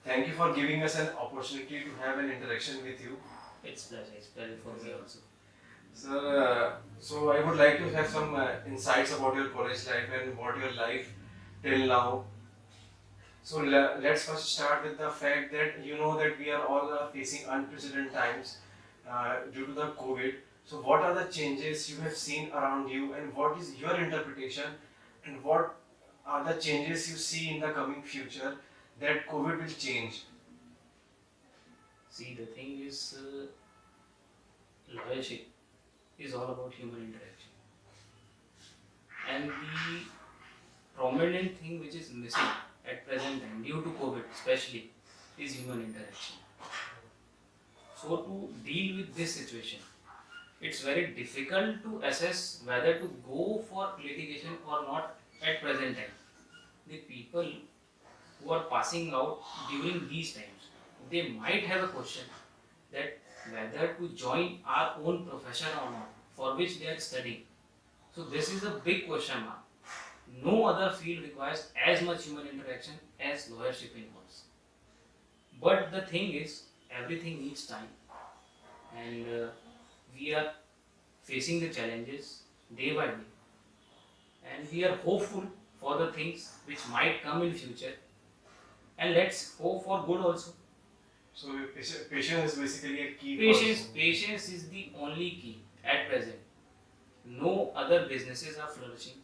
Thank you for giving us an opportunity to have an interaction with you. It's pleasure. It's pleasure for me also. Sir, so I would like to have some insights about your college life and what your life till now. So let's first start with the fact that you know that we are all facing unprecedented times due to the COVID. So what are the changes you have seen around you, and what is your interpretation, and what are the changes you see in the coming future that COVID will change? See, the thing is, loyalty is all about human interaction, and the prominent thing which is missing at present time due to COVID, especially, is human interaction. So, to deal with this situation, it's very difficult to assess whether to go for litigation or not at present time. The people who are passing out during these times, they might have a question that whether to join our own profession or not, for which they are studying. So this is a big question mark. No other field requires as much human interaction as lawyership involves. But the thing is, everything needs time, and we are facing the challenges day by day, and we are hopeful for the things which might come in future, and let's hope for good also. So patience is basically a key. Patience is the only key at present. No other businesses are flourishing.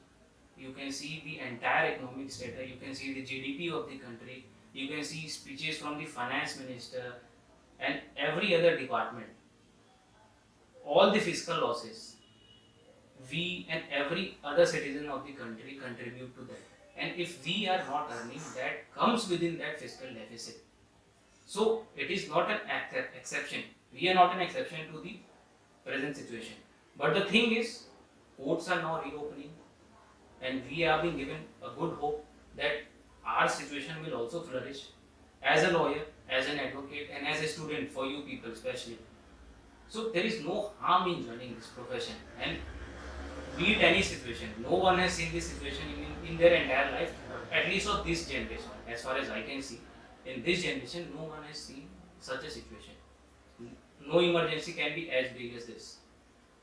You can see the entire economic data, you can see the GDP of the country, you can see speeches from the finance minister and every other department. All the fiscal losses, we and every other citizen of the country contribute to that. And if we are not earning, that comes within that fiscal deficit. So it is not an exception. We are not an exception to the present situation. But the thing is, courts are now reopening, and we are being given a good hope that our situation will also flourish as a lawyer, as an advocate, and as a student for you people, especially. So there is no harm in joining this profession, and be it any situation, no one has seen this situation in their entire life, at least of this generation, as far as I can see. In this generation, no one has seen such a situation. No emergency can be as big as this.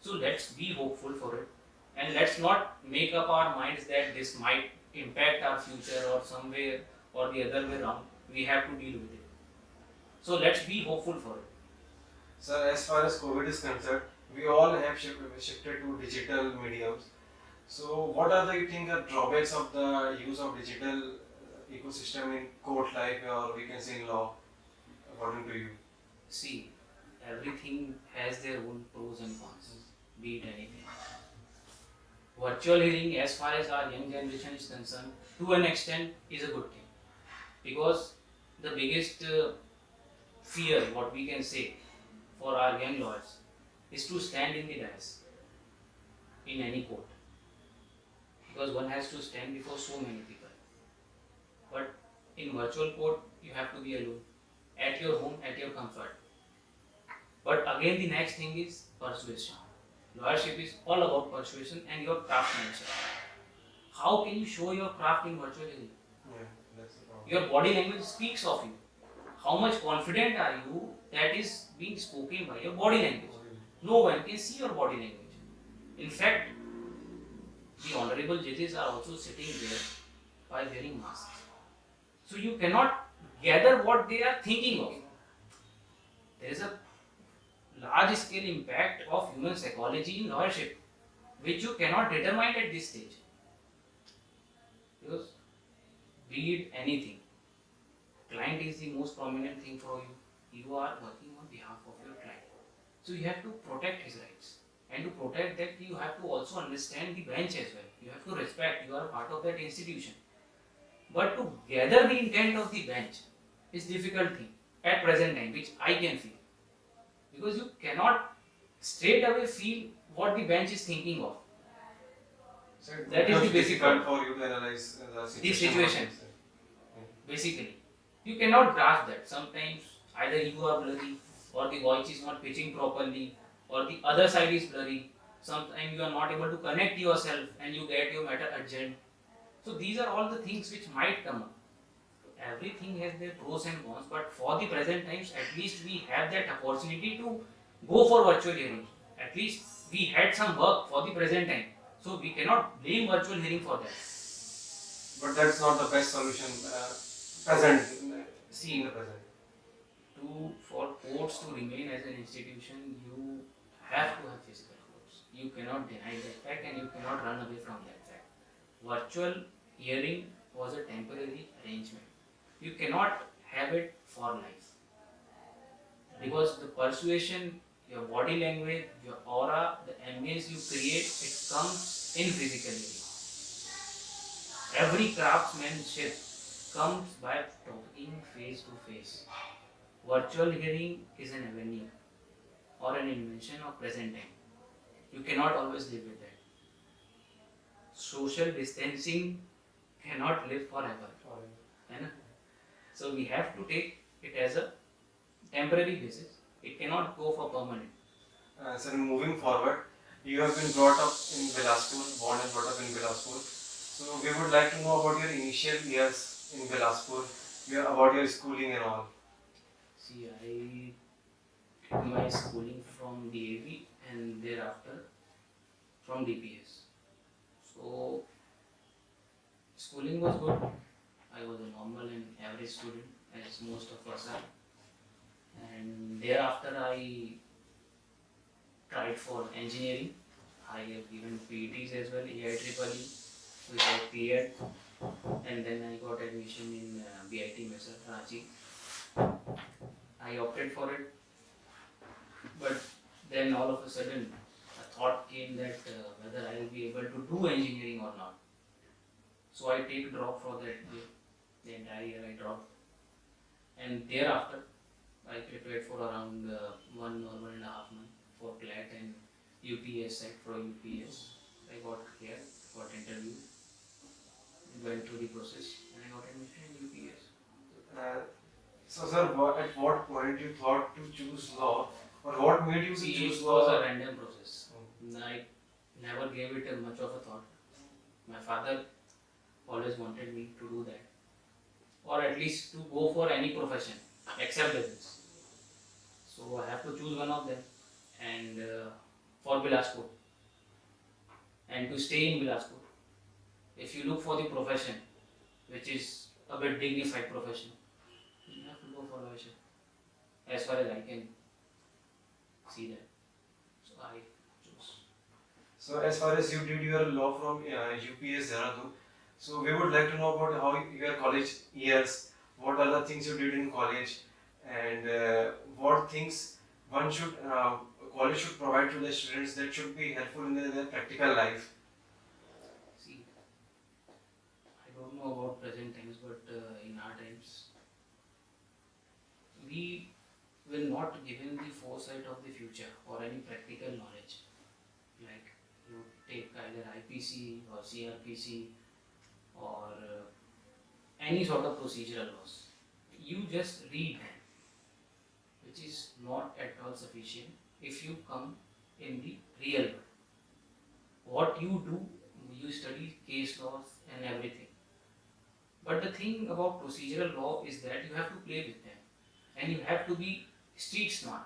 So let's be hopeful for it, and let's not make up our minds that this might impact our future or somewhere or the other way around. We have to deal with it. So let's be hopeful for it. Sir, as far as COVID is concerned, we all have shifted to digital mediums. So, what are the you think the drawbacks of the use of digital ecosystem in court life, or we can say in law, according to you? See, everything has their own pros and cons, be it anything. Virtual hearing, as far as our young generation is concerned, to an extent is a good thing, because the biggest fear, what we can say, for our young lawyers is to stand in the dais in any court, because one has to stand before so many people. But in virtual court, you have to be alone, at your home, at your comfort. But again, the next thing is persuasion. Lawyership is all about persuasion and your craftsmanship. How can you show your craft in virtual hearing? Yeah, that's the problem. Your body language speaks of you. How much confident are you that is being spoken by your body language? No one can see your body language. In fact, the honorable judges are also sitting there by wearing masks. So you cannot gather what they are thinking of. There is a large scale impact of human psychology in lawyership, which you cannot determine at this stage. Because be it anything, client is the most prominent thing for you. You are working on behalf of your client. So you have to protect his rights. And to protect that, you have to also understand the bench as well. You have to respect, you are a part of that institution. But to gather the intent of the bench is difficult thing at present time, which I can feel. Because you cannot straight away feel what the bench is thinking of. So That is the basic difficult for you to analyze the situation. Basically, you cannot grasp that. Sometimes either you are blurry, or the voice is not pitching properly, or the other side is blurry. Sometimes you are not able to connect yourself and you get your matter urgent. So these are all the things which might come up. everything has their pros and cons, but for the present times, at least we have that opportunity to go for virtual hearing. At least we had some work for the present time, so we cannot blame virtual hearing for that. But that's not the best solution present. See in the present. For courts to remain as an institution, you have to have physical courts. You cannot deny that fact, and you cannot run away from that fact. Virtual hearing was a temporary arrangement. You cannot have it for life, because the persuasion, your body language, your aura, the ambience you create, it comes in physical hearing. Every craftsmanship comes by talking face to face. Virtual hearing is an avenue or an invention of present time. You cannot always live with that. Social distancing cannot live forever. है ना? So we have to take it as a temporary basis. It cannot go for permanent. So moving forward, you have been brought up in Bilaspur, born and brought up in Bilaspur. So we would like to know about your initial years in Bilaspur, about your schooling and all. See, I did my schooling from DAV and thereafter from DPS. So schooling was good. I was a normal and average student, as most of us are. And thereafter I tried for engineering. I have given PETs as well, AIEEE, which I cleared. And then I got admission in BIT Messer, Ranchi. I opted for it. But then all of a sudden, a thought came that whether I will be able to do engineering or not. So I take a drop for that year. The entire year I dropped. And thereafter, I prepared for around 1 or 1.5 months for CLAT and UPS set for UPS. I got here, got interview, went through the process, and I got admission in UPS. So sir, at what point you thought to choose law, or what made you to See, choose it law? was a random process. I never gave it much of a thought. My father always wanted me to do that, or at least to go for any profession except business. So I have to choose one of them, and for Bilaspur, and to stay in Bilaspur. If you look for the profession, which is a bit dignified profession, you have to go for lawyer. As far as I can see that, so I chose. So as far as you did your law from UPS Dehradun, so we would like to know about how your college years, what are the things you did in college, and what things one should college should provide to the students that should be helpful in their practical life. See, I don't know about present times, but in our times, we were not given the foresight of the future or any practical knowledge. Like you take either IPC or CRPC or any sort of procedural laws. You just read them, which is not at all sufficient if you come in the real world. What you do, you study case laws and everything. But the thing about procedural law is that you have to play with them and you have to be street smart.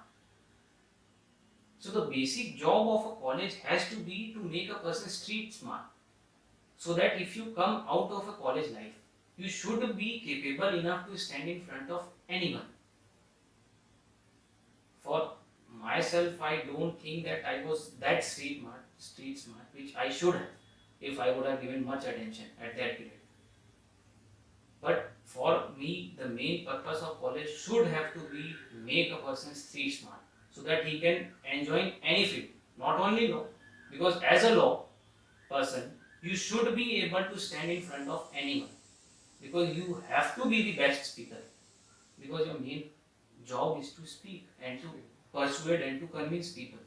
So the basic job of a college has to be to make a person street smart, so that if you come out of a college life, you should be capable enough to stand in front of anyone. For myself, I don't think that I was that street smart, which I should have if I would have given much attention at that period. But for me, the main purpose of college should have to be make a person street smart, so that he can enjoy any field, not only law. Because as a law person, you should be able to stand in front of anyone, because you have to be the best speaker, because your main job is to speak and to persuade and to convince people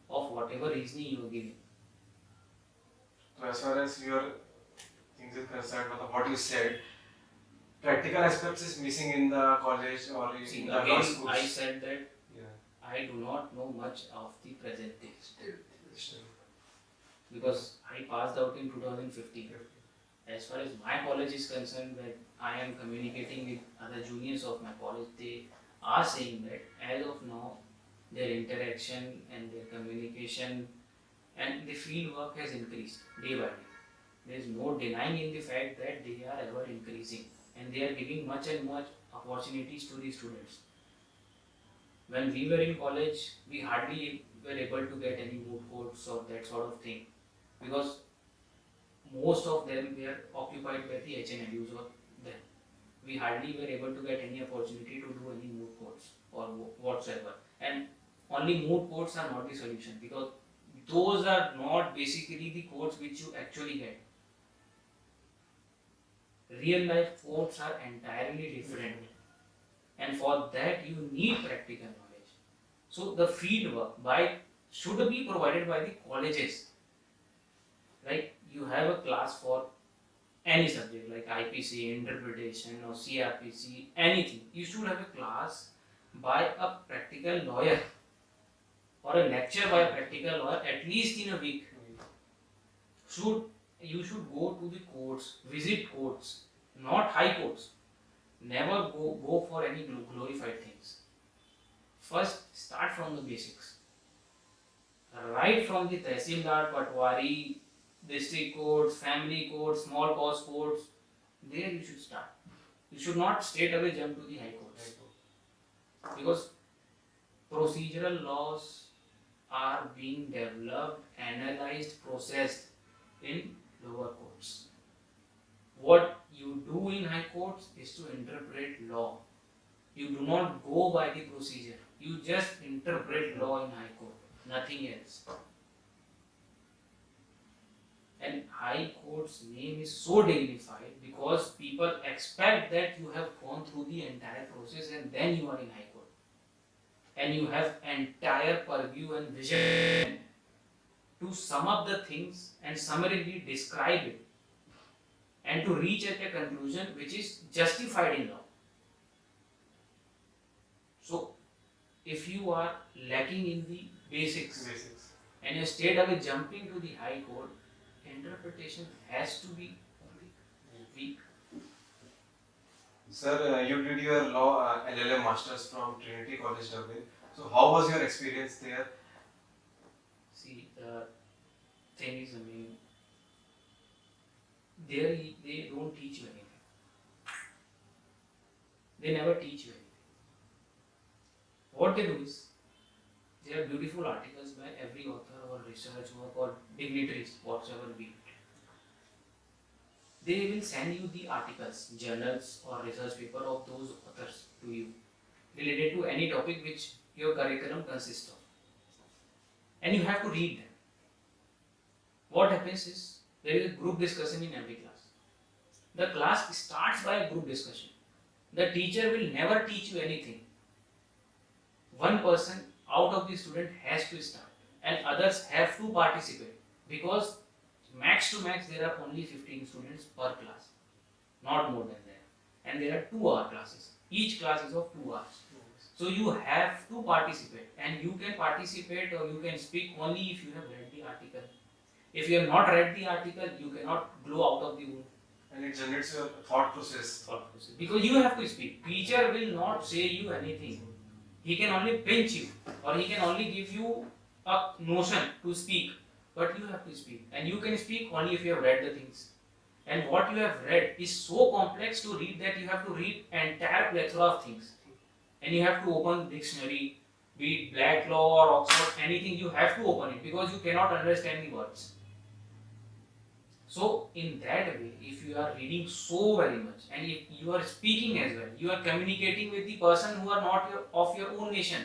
of whatever reasoning you are giving. So as far as your things is concerned, what you said, practical aspects is missing in the college or in See, the law again, schools. I said that Yeah. I do not know much of the present days, Sure. because I passed out in 2015 as far as my college is concerned, that I am communicating with other juniors of my college, they are saying that as of now, their interaction and their communication and the field work has increased day by day. There is no denying in the fact that they are ever increasing and they are giving much and much opportunities to the students. When we were in college, we hardly were able to get any moot courts or that sort of thing because most of them were occupied by the HNLUs or them. We hardly were able to get any opportunity to do any moot courts or whatsoever. And only moot courts are not the solution because those are not basically the courts which you actually get. Real life courts are entirely different, and for that you need practical knowledge. So the field work should be provided by the colleges. Like you have a class for any subject like IPC, interpretation or CRPC, anything. You should have a class by a practical lawyer or a lecture by a practical lawyer at least in a week. You should go to the courts, visit courts, not high courts. Never go for any glorified things. First, start from the basics. Right from the Tehsildar, Patwari, district courts, family courts, small cause courts, there you should start. You should not straight away jump to the high courts. Because procedural laws are being developed, analyzed, processed in lower courts. What you do in high courts is to interpret law. You do not go by the procedure. You just interpret law in high court, nothing else. And high court's name is so dignified because people expect that you have gone through the entire process and then you are in high court. And you have entire purview and vision to sum up the things and summarily describe it and to reach at a conclusion which is justified in law. So, if you are lacking in the basics and you straight away jumping to the high court, interpretation has to be weak. Sir, you did your law LLM masters from Trinity College Dublin. So how was your experience there? See, the thing is, I mean, there they don't teach you anything. They never teach you anything. What they do is, there are beautiful articles by every author or research work or dignitaries, whatsoever be it. They will send you the articles, journals or research paper of those authors to you, related to any topic which your curriculum consists of. And you have to read them. What happens is, there is a group discussion in every class. The class starts by a group discussion. The teacher will never teach you anything. One person out of the student has to start and others have to participate because max to max there are only 15 students per class, not more than that. And there are 2-hour classes. Each class is of 2 hours. So you have to participate, and you can participate or you can speak only if you have read the article. If you have not read the article, you cannot glow out of the room. And it generates your thought process. Because you have to speak. Teacher will not say you anything. He can only pinch you or he can only give you a notion to speak. But you have to speak. And you can speak only if you have read the things. And what you have read is so complex to read that you have to read entire plethora of things. And you have to open dictionary, be it Black Law or Oxford, anything, you have to open it because you cannot understand the words. So in that way, if you are reading so very much and if you are speaking as well, you are communicating with the person who are not of your own nation,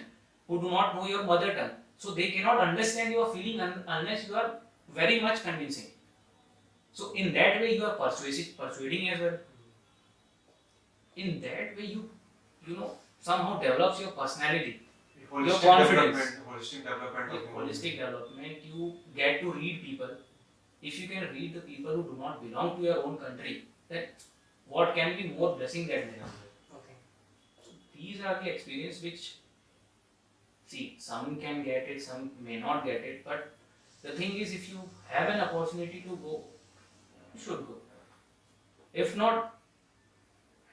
who do not know your mother tongue. So they cannot understand your feeling unless you are very much convincing. So in that way you are persuading as well. In that way you somehow develops your personality, your confidence. Holistic development, you get to read people. If you can read the people who do not belong to your own country, then what can be more blessing than that? Okay. So these are the experience which, see, some can get it, some may not get it, but the thing is if you have an opportunity to go, you should go. If not,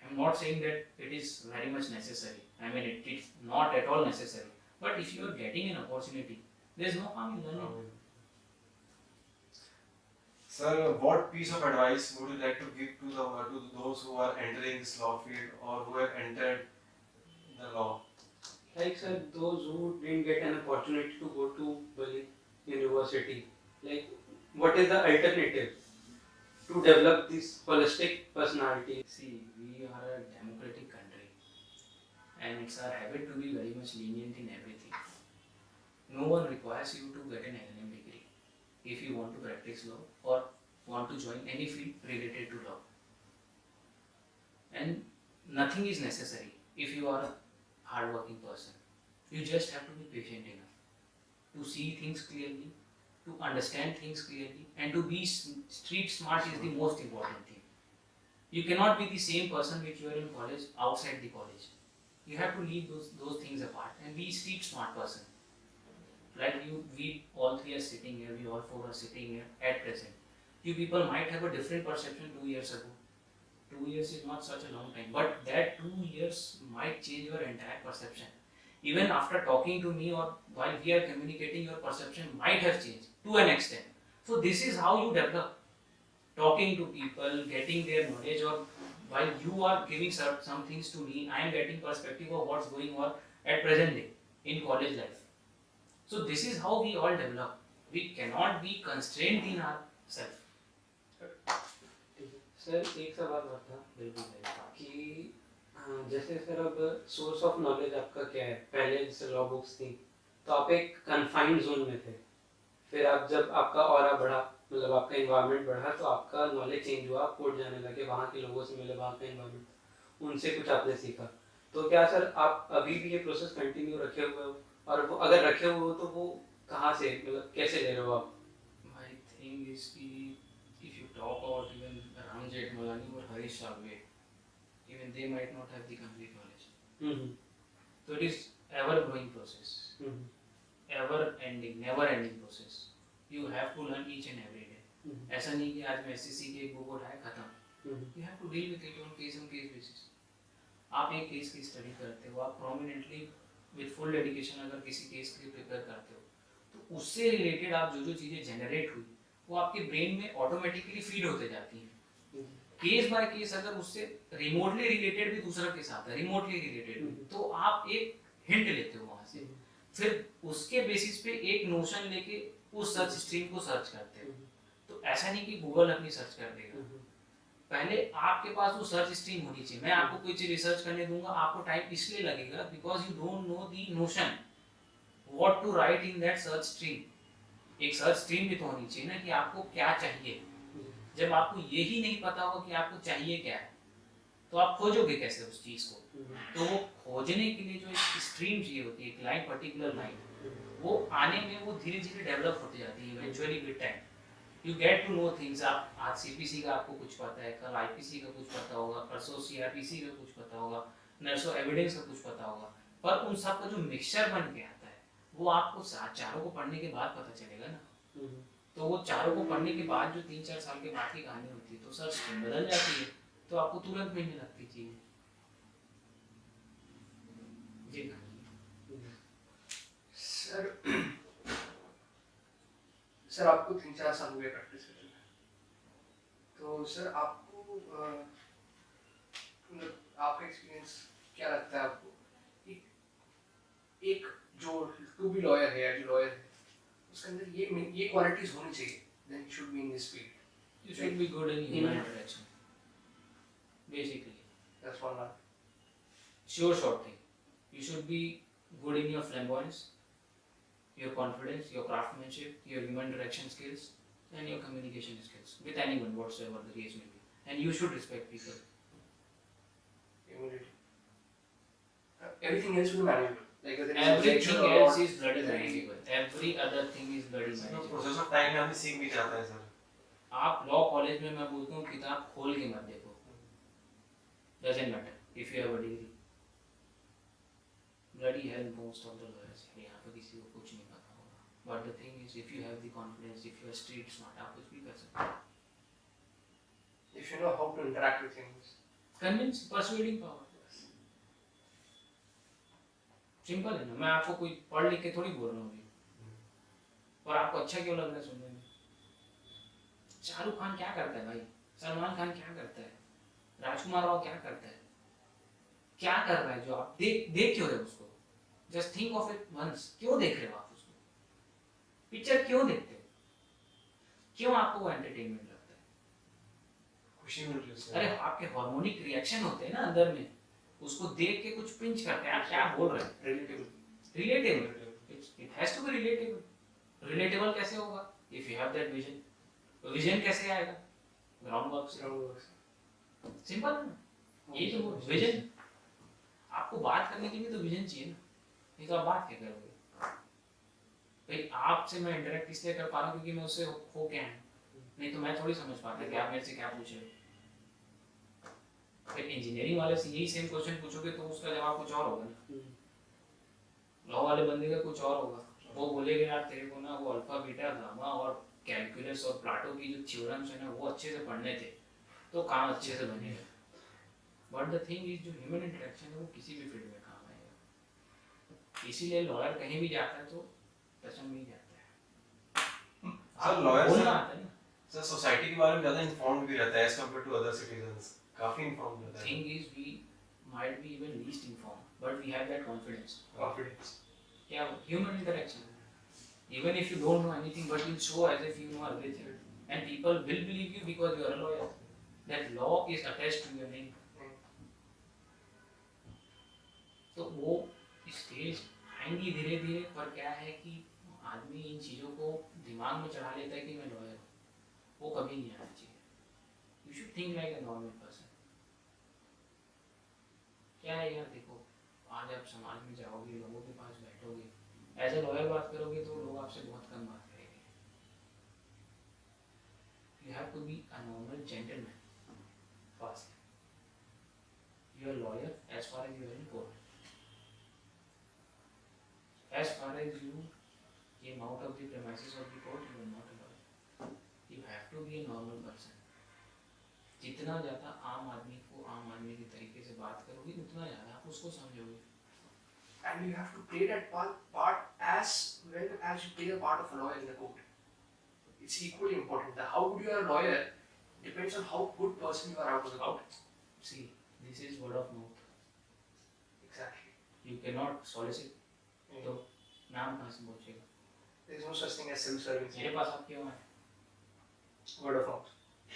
I'm not saying that it is very much necessary. I mean, it's not at all necessary. But if you are getting an opportunity, there's no harm in learning. Sir, what piece of advice would you like to give to those who are entering this law field or who have entered the law? Like sir, those who didn't get an opportunity to go to Berlin University, like what is the alternative to develop this holistic personality? See, we are a democratic country, and it's our habit to be very much lenient in everything. No one requires you to get an LLM degree if you want to practice law or want to join any field related to law. And nothing is necessary if you are a hardworking person. You just have to be patient enough to see things clearly, to understand things clearly, and to be street smart is the most important thing. You cannot be the same person which you are in college outside the college. You have to leave those things apart and be street smart person. Like we all three are sitting here, we all four are sitting here at present. You people might have a different perception 2 years ago. 2 years is not such a long time, but that 2 years might change your entire perception. Even after talking to me or while we are communicating, your perception might have changed to an extent. So this is how you develop. Talking to people, getting their knowledge, or while you are giving some things to me, I am getting perspective of what's going on at present day in college life. So this is how we all develop. We cannot be constrained in ourselves. Sir एक सवाल और था बिल्कुल भाई। कि जैसे sir अब source of knowledge आपका क्या है? पहले जैसे लॉ बुक्स थी तो आप एक कन्फाइंड जोन में थे, फिर आप जब आपका ऑरा बढ़ा, मतलब आपका इन्वायरमेंट बढ़ा, तो आपका नॉलेज चेंज हुआ, आप कोर्ट जाने लगे, वहाँ के लोगों से मिले, वहाँ का इन्वायरमेंट, उनसे कुछ आपने सीखा। तो क्या सर आप अभी भी ये प्रोसेस कंटिन्यू रखे हुए हो? और वो अगर रखे हुए हो तो वो कहाँ से, मतलब कैसे ले रहे हो आप? My thing is कि if you talk about even Ram Jethmalani or Harish Salve, even they might not have the complete knowledge. So it is ever growing process, ever ending, never ending process. You have to learn each and every day. ऐसा नहीं कि आज मैं SCC के एक book उठाया खत्म. You have to deal with it on case basis. आप एक केस की स्टडी करते हो, आप प्रोमिनेंटली विद फुल डेडिकेशन अगर किसी केस के लिए प्रिपेयर करते हो, तो उससे रिलेटेड आप जो चीज़ें जनरेट हुई वो आपके ब्रेन में ऑटोमेटिकली फीड होते जाती हैं. केस बाय केस अगर उससे रिमोटली रिलेटेड भी दूसरा केस आता है, रिमोटली रिलेटेड, तो आप एक हिंट लेते हो वहां से, फिर उसके बेसिस पे एक नोशन लेके उस सर्च स्ट्रीम को सर्च करते हो. तो ऐसा नहीं कि गूगल अपनी सर्च कर देगा, पहले आपके पास वो सर्च स्ट्रीम होनी चाहिए. मैं आपको कोई चीज रिसर्च करने दूंगा, आपको टाइम इसलिए लगेगा because you don't know the notion what to write in that search stream. एक सर्च स्ट्रीम भी तो होनी चाहिए ना कि आपको क्या चाहिए. जब आपको यही नहीं पता होगा कि आपको चाहिए क्या है, तो आप खोजोगे कैसे उस चीज को. तो वो खोजने के लिए जो एक स्ट्रीम चाहिए होती है, एक लाइन, पर्टिकुलर लाइन, वो आने में वो धीरे धीरे डेवलप होती जाती है. Eventually with time you get to know things. आप आज सीपीसी का आपको कुछ पता है, कल आईपीसी का कुछ पता होगा, परसों सीआरपीसी का कुछ पता होगा, नर्सों एविडेंस का कुछ पता होगा, पर उन सब का जो मिक्सचर बन के आता है वो आपको चारों को पढ़ने के बाद पता चलेगा ना. तो वो चारों को पढ़ने के बाद जो 3-4 साल के बाद की कहानी होती है, तो सर स्ट्रीम बदल जाती है, तो आपको तुरंत मिलने लगती चीजें. जी सर आपको 3-4 साल हुए प्रैक्टिस करने में, तो सर आपको मतलब आपका एक्सपीरियंस क्या लगता है आपको? एक जो टू बी लॉयर है या जो लॉयर है उसके अंदर ये क्वालिटीज होनी चाहिए, then he should be in this field. You should be good in human interaction. Basically. That's one line. Sure, short thing. You should be good in your flamboyance, your confidence, your craftsmanship, your human interaction skills, and your communication skills with anyone, whatsoever the case may be. And you should respect people. Immediately. Everything else will be manageable. Like Everything else is bloody manageable. Every other thing is bloody manageable. Process of time में हमें सीख भी जाता है sir. आप law college में, मैं बोलता हूँ, किताब खोल के मत देखो. Doesn't matter if you have a degree. Bloody hell, most of the lawyers यहाँ पे किसी को कुछ नहीं पता होगा. But the thing is, if you have the confidence, if you are street smart, आप कुछ भी कर सकते हो. If you know how to interact with humans. Convince, persuading power, simple है ना. मैं आपको कोई पढ़ लिख के थोड़ी बोल रहा हूँ अभी, और आपको अच्छा क्यों लग रहा है सुनने में? शाहरुख खान क्या करता है भाई, सलमान खान क्या करता है, राजकुमार राव क्या करता है, क्या कर रहा है जो आप देख क्यों रहे हो उसको? Just think of it once. क्यों देख रहे हो आप उसको? पिक्चर क्यों देखते हो? क्यों आपको वो एंटरटेनमेंट लगता है? खुशी मिल रही है उससे. अरे आपके हार्मोनिक रिएक्शन होते हैं ना अंदर में, उसको देख के कुछ पिंच करते हैं. आप क्या बोल रहे हैं? Relatable. It has to be relatable. Relatable कैसे होगा? If you have that vision. Vision कैसे आएगा? ग्राउंड वर्क से. सिंपल है ना. ये तो विजन. आपको बात करने के लिए तो विजन चाहिए ना, नहीं तो आप बात क्या करोगे? भाई आपसे मैं इंटरेक्ट इसलिए कर पा रहा हूँ क्योंकि मैं उससे हो क्या है, नहीं तो मैं थोड़ी समझ पाता कि आप मेरे से क्या पूछ रहे हो. फिर इंजीनियरिंग वाले से यही सेम क्वेश्चन पूछोगे तो उसका जवाब कुछ और होगा ना. लॉ वाले बंदे का कुछ और होगा. वो बोलेगा यार तेरे को ना वो अल्फा बीटा गामा और कैलकुलस और प्लाटो की जो थ्योरम्स है ना वो अच्छे से पढ़ने थे तो काम अच्छे से बनेगा. बट द थिंग इज जो ह्यूमन इंटरेक्शन है वो किसी भी फील्ड में काम आएगा. इसीलिए लॉयर कहीं भी जाता है तो टचन में ही जाता है. सर लॉयर बोलना आता है ना. सर सोसाइटी के बारे में ज्यादा इन्फॉर्म्ड भी रहता है as compare to other citizens. काफी इन्फॉर्म्ड रहता है. Thing is we might be even least informed but we have that confidence. Confidence. Yeah, human interaction. Even if you don't know anything but you show as if you know everything and people will believe you because you are a lawyer. That law is attached to your name. तो वो stage आएंगी धीरे धीरे. पर क्या है कि आदमी इन चीज़ों को दिमाग में चढ़ा लेता है कि मैं लॉयर हूँ. वो कभी नहीं आना चाहिए. You should think like a normal person. क्या है यार देखो, आज आप समाज में जाओगे, लोगों के पास बैठोगे, एज ए लॉयर बात करोगे तो लोग आपसे बहुत कम बात करेंगे. You have to be a normal gentleman first. You are lawyer as far as you are in court. As far as you came out of the premises of the court, you are not a lawyer. You have to be a normal person. जितना ज़्यादा आम आदमी को आम आदमी के तरीके से बात करोगे उतना ज़्यादा आप उसको समझोगे. And you have to play that part as well as you play the part of a lawyer in the court. It's equally important. The how good you are a lawyer depends on how good person you are out of the court. See, this is word of mouth. Exactly. You cannot solicit. तो नाम कहाँ से पहुँचेगा? There is no such thing as self-serving. मेरे पास आप क्यों आए? Word of mouth.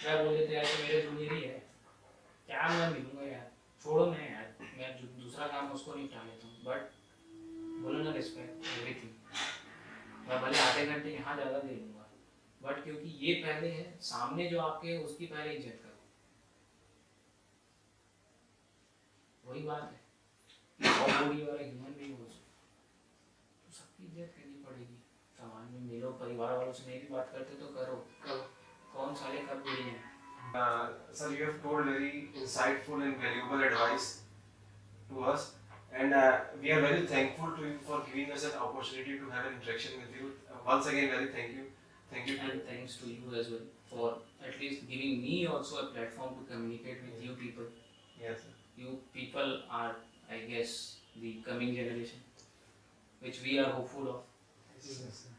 मैं बोल देते यार तो मेरे जूनियर ही है, क्या मैं मिलूंगा यार, छोड़ो मैं यार, मैं दूसरा काम उसको निपटा लेता हूँ. बट बोलो ना रिस्पेक्ट एवरीथिंग. मैं भले आधे घंटे यहाँ ज़्यादा दे लूँगा बट क्योंकि ये पहले है, सामने जो आपके है उसकी पहले इज्जत करो. वही बात है. How good you are a human being also. तो सबकी इज्जत करनी पड़ेगी. समाज में मिलो, परिवार वालों से नहीं भी बात करते तो करो. कौन साले कब बुरी हैं. Sir, you have told very insightful and valuable advice to us, and we are very thankful to you for giving us an opportunity to have an interaction with you. Once again, very thank you. Thank you. And thanks to you as well for at least giving me also a platform to communicate with you people. Yes, sir. You people are, I guess, the coming generation, which we are hopeful of. Yes, sir.